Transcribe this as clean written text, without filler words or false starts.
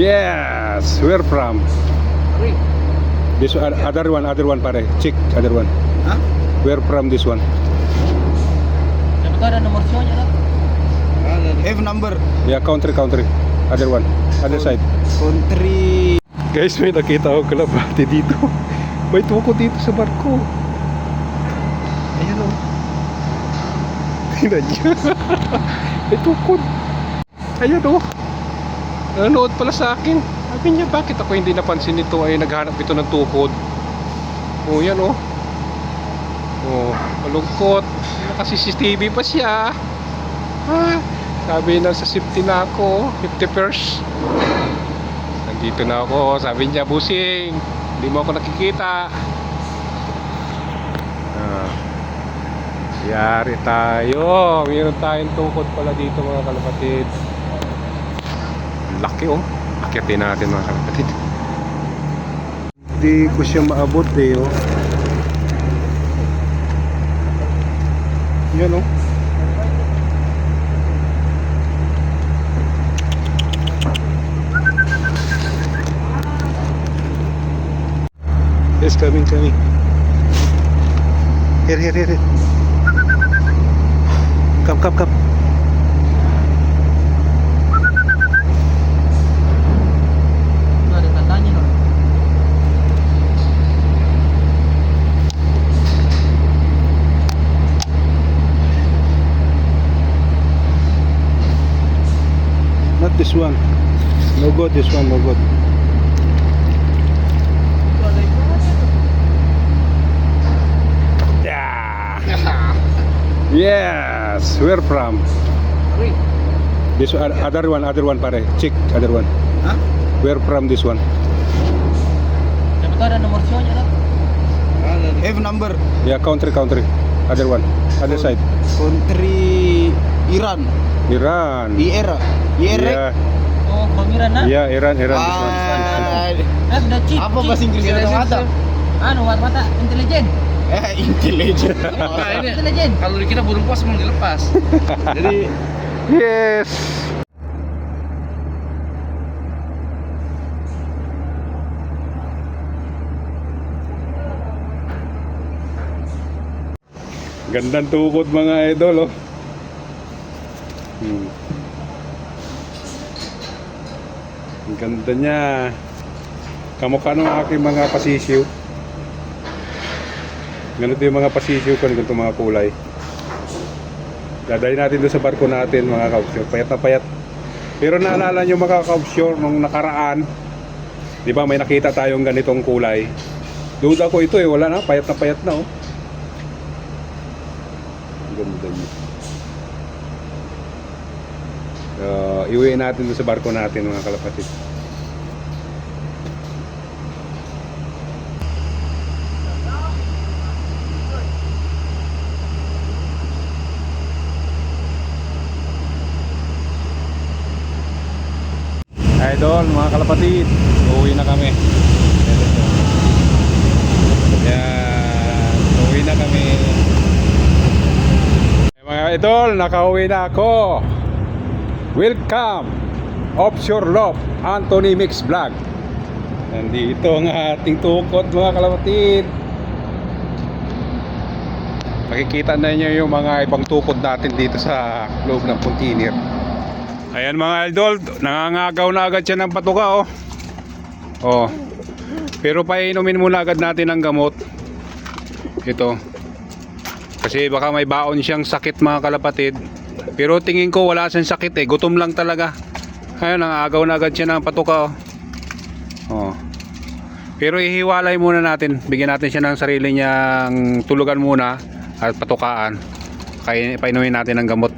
Yes, where from? This other one pare. Chick, other one. Hah? Where from this one? Dapat ada nomor sionya lah. Have number. Yeah, country. Other one, other side. Country. Guys, may nakita ako kalapati dito. May tuko dito sa barko. Ayan o. Tingnan niyo. May tukod. Ayan o. Nanonood pala sa akin. Sabi niya, bakit ako hindi napansin nito? Ay, naghanap ito ng tukod. O, yan o. O, malungkot. Naka-CCTV pa siya. Ah, sabi na sa safety na ako. 50%. Nandito na ako. Sabi niya, busing, hindi mo ako nakikita. Yari tayo. Mayroon tayong tukod pala dito mga kalapatid. Laki oh. Akitin natin mga kalapatid. Hindi ko siya maabot eh oh. Yan oh. Yes, coming. Here. Come. Ada tandanya loh. Not this one. No good, this one, no good. Yeah. Yes, where from? This other one pare. Chick, other one. Hah? Where from this one? Dapat ada nomor sionya lah. Have number. Yeah, country. Other one, other side. Country Iran. Iran. IR. Yeah, Oh, Iran nah. yeah, Iran. This one. Udah chip. Apa bahasa Inggrisnya atau mata? Anu, mata intelijen. Intelligent. Nah, ini Intelijen. kalau dikira burung pos mau dilepas. Jadi Yes. Gandang tukod mga idol oh. Ang ganda niya. Kamukha ng aking mga pasisiw. Ganito yung mga pasisiw ko, ganito mga kulay. Dadalhin natin doon sa barko natin mga ka-offshore. Payat na payat. Pero naalala nyo mga ka-offshore nung nakaraan, di ba may nakita tayong ganitong kulay. Duda ko ito eh, wala na, payat na oh. Ganda niya. Iuwi natin doon sa barko natin mga kalapatid. Idol, mga kalapatid, uwi na kami. Yan, uwi na kami. Mga idol, nakauwi na ako. Welcome, Offshore Love, Anthony Mix Vlog. Nandito ang ating tukod mga kalapatid. Makikita na niyo yung mga ibang tukod natin dito sa loob ng container. Ayan mga idol, nangangagaw na agad siya ng patuka oh. Oh. Pero painumin muna agad natin ang gamot. Ito. Kasi baka may baon siyang sakit mga kalapatid. Pero tingin ko wala siyang sakit eh, gutom lang talaga. Ayun, nangangagaw na agad siya ng patuka oh. Oh. Pero ihiwalay muna natin. Bigyan natin siya ng sarili niyang tulugan muna at patukaan. Kaya painumin natin ang gamot.